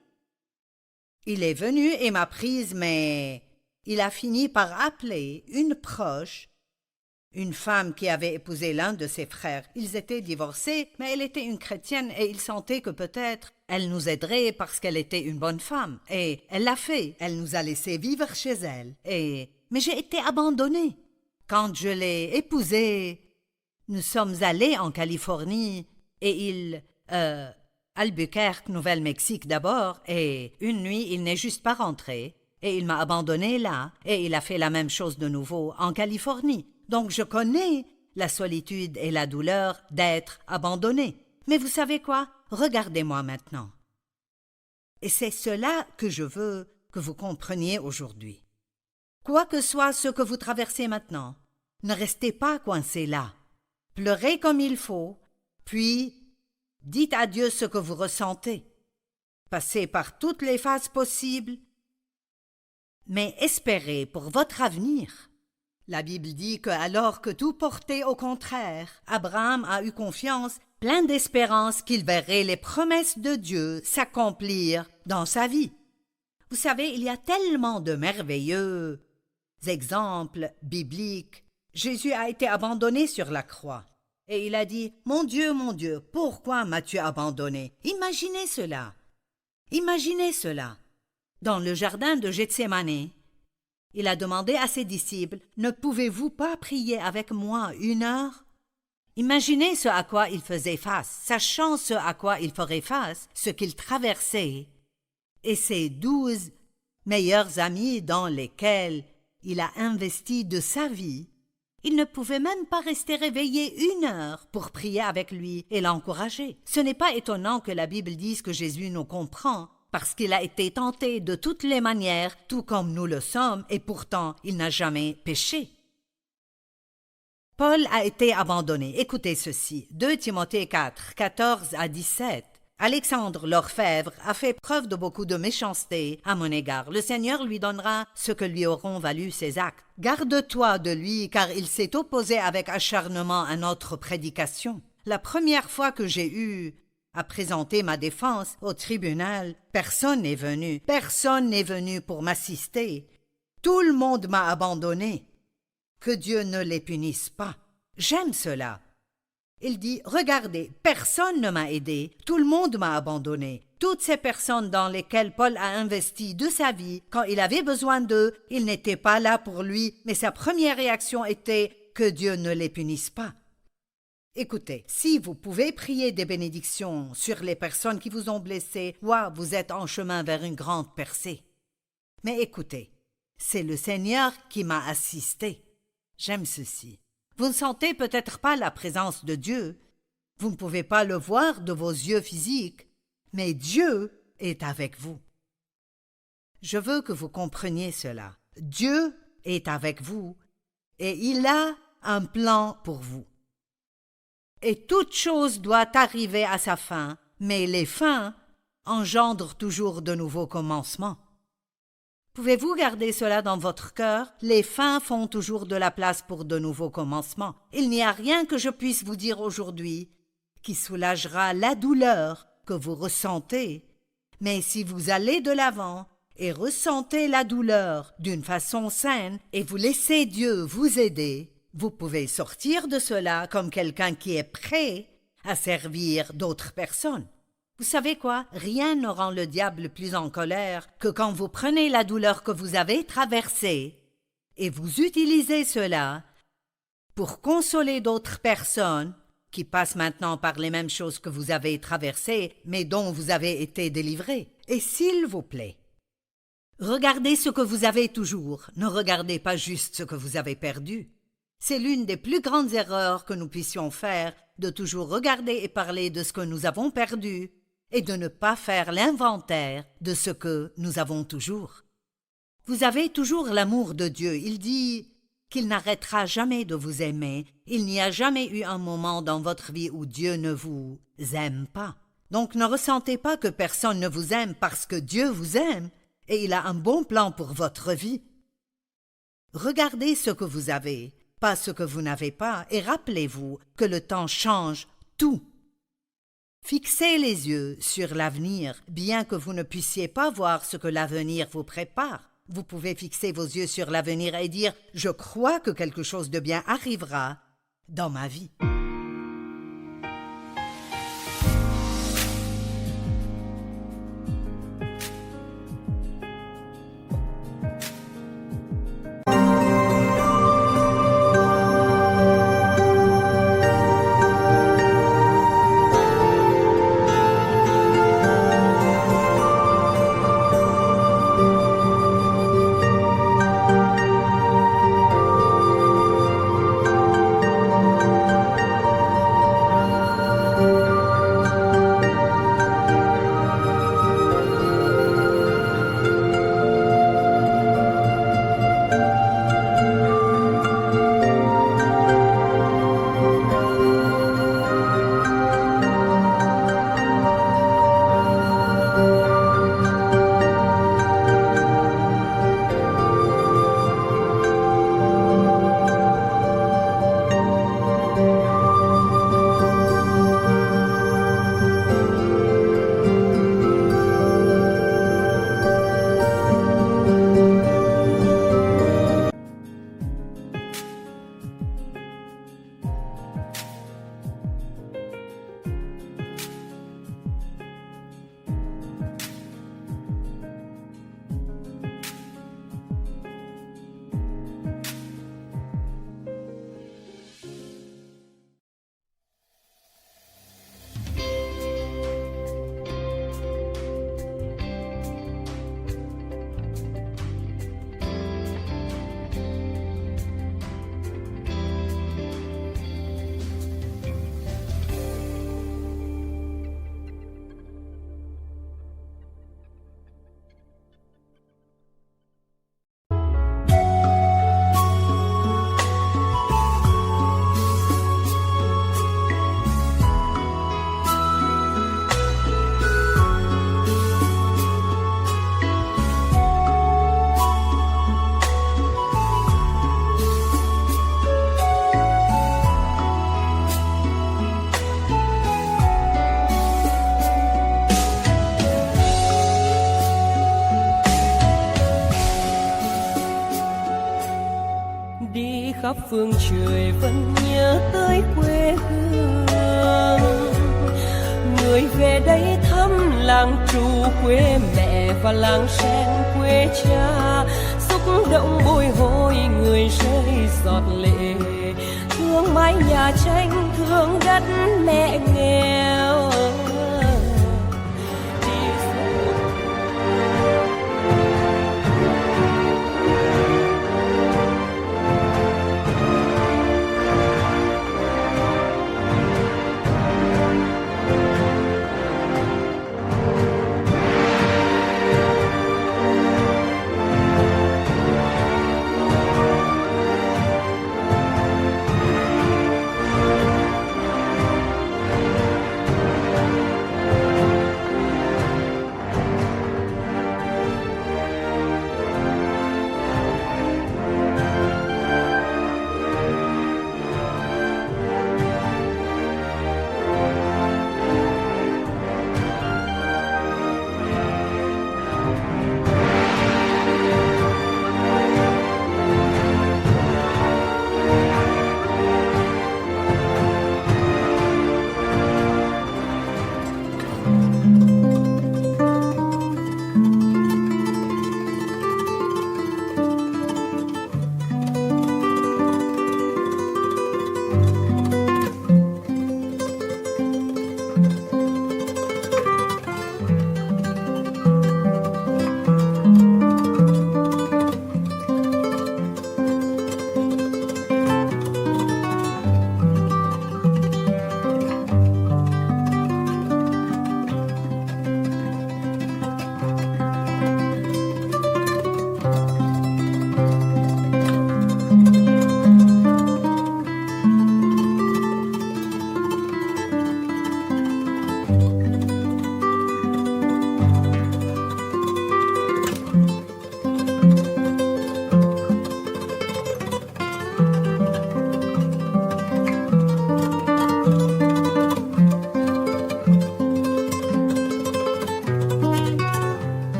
Il est venu et m'a prise, mais il a fini par appeler une proche, une femme qui avait épousé l'un de ses frères. Ils étaient divorcés, mais elle était une chrétienne et il sentait que peut-être elle nous aiderait parce qu'elle était une bonne femme. Et elle l'a fait. Elle nous a laissé vivre chez elle. Mais j'ai été abandonnée. Quand je l'ai épousée, nous sommes allés en Californie et Albuquerque, Nouvelle-Mexique d'abord, et une nuit, il n'est juste pas rentré, et il m'a abandonnée là, et il a fait la même chose de nouveau en Californie. Donc je connais la solitude et la douleur d'être abandonné. Mais vous savez quoi? Regardez-moi maintenant. Et c'est cela que je veux que vous compreniez aujourd'hui. Quoi que soit ce que vous traversez maintenant, ne restez pas coincé là. Pleurez comme il faut, puis dites à Dieu ce que vous ressentez. Passez par toutes les phases possibles, mais espérez pour votre avenir. La Bible dit que alors que tout portait au contraire, Abraham a eu confiance, plein d'espérance qu'il verrait les promesses de Dieu s'accomplir dans sa vie. Vous savez, il y a tellement de merveilleux exemples bibliques. Jésus a été abandonné sur la croix. Et il a dit, « Mon Dieu, pourquoi m'as-tu abandonné ?» Imaginez cela. Imaginez cela. Dans le jardin de Gethsémani, il a demandé à ses disciples, « Ne pouvez-vous pas prier avec moi 1 heure ?» Imaginez ce à quoi il faisait face, sachant ce à quoi il ferait face, ce qu'il traversait, et ses 12 meilleurs amis dans lesquels il a investi de sa vie. Il ne pouvait même pas rester réveillé 1 heure pour prier avec lui et l'encourager. Ce n'est pas étonnant que la Bible dise que Jésus nous comprend, parce qu'il a été tenté de toutes les manières, tout comme nous le sommes, et pourtant il n'a jamais péché. Paul a été abandonné. Écoutez ceci, 2 Timothée 4, 14 à 17. Alexandre l'orfèvre a fait preuve de beaucoup de méchanceté à mon égard. Le Seigneur lui donnera ce que lui auront valu ses actes. Garde-toi de lui, car il s'est opposé avec acharnement à notre prédication. La première fois que j'ai eu à présenter ma défense au tribunal, personne n'est venu. Personne n'est venu pour m'assister. Tout le monde m'a abandonné. Que Dieu ne les punisse pas. J'aime cela. Il dit, regardez, personne ne m'a aidé, tout le monde m'a abandonné. Toutes ces personnes dans lesquelles Paul a investi de sa vie, quand il avait besoin d'eux, ils n'étaient pas là pour lui, mais sa première réaction était que Dieu ne les punisse pas. Écoutez, si vous pouvez prier des bénédictions sur les personnes qui vous ont blessé, vous êtes en chemin vers une grande percée. Mais écoutez, c'est le Seigneur qui m'a assisté. J'aime ceci. Vous ne sentez peut-être pas la présence de Dieu. Vous ne pouvez pas le voir de vos yeux physiques, mais Dieu est avec vous. Je veux que vous compreniez cela. Dieu est avec vous et il a un plan pour vous. Et toute chose doit arriver à sa fin, mais les fins engendrent toujours de nouveaux commencements. Pouvez-vous garder cela dans votre cœur? Les fins font toujours de la place pour de nouveaux commencements. Il n'y a rien que je puisse vous dire aujourd'hui qui soulagera la douleur que vous ressentez. Mais si vous allez de l'avant et ressentez la douleur d'une façon saine et vous laissez Dieu vous aider, vous pouvez sortir de cela comme quelqu'un qui est prêt à servir d'autres personnes. Vous savez quoi? Rien ne rend le diable plus en colère que quand vous prenez la douleur que vous avez traversée et vous utilisez cela pour consoler d'autres personnes qui passent maintenant par les mêmes choses que vous avez traversées, mais dont vous avez été délivrés. Et s'il vous plaît, regardez ce que vous avez toujours, ne regardez pas juste ce que vous avez perdu. C'est l'une des plus grandes erreurs que nous puissions faire, de toujours regarder et parler de ce que nous avons perdu, et de ne pas faire l'inventaire de ce que nous avons toujours. Vous avez toujours l'amour de Dieu. Il dit qu'il n'arrêtera jamais de vous aimer. Il n'y a jamais eu un moment dans votre vie où Dieu ne vous aime pas. Donc ne ressentez pas que personne ne vous aime parce que Dieu vous aime et il a un bon plan pour votre vie. Regardez ce que vous avez, pas ce que vous n'avez pas, et rappelez-vous que le temps change tout. Fixez les yeux sur l'avenir, bien que vous ne puissiez pas voir ce que l'avenir vous prépare. Vous pouvez fixer vos yeux sur l'avenir et dire « Je crois que quelque chose de bien arrivera dans ma vie. » khắp phương trời vẫn nhớ tới quê hương. Người về đây thăm làng trù quê mẹ và làng sen quê cha, xúc động bồi hồi người rơi giọt lệ, thương mái nhà tranh thương đất mẹ nghèo.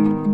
Thank you.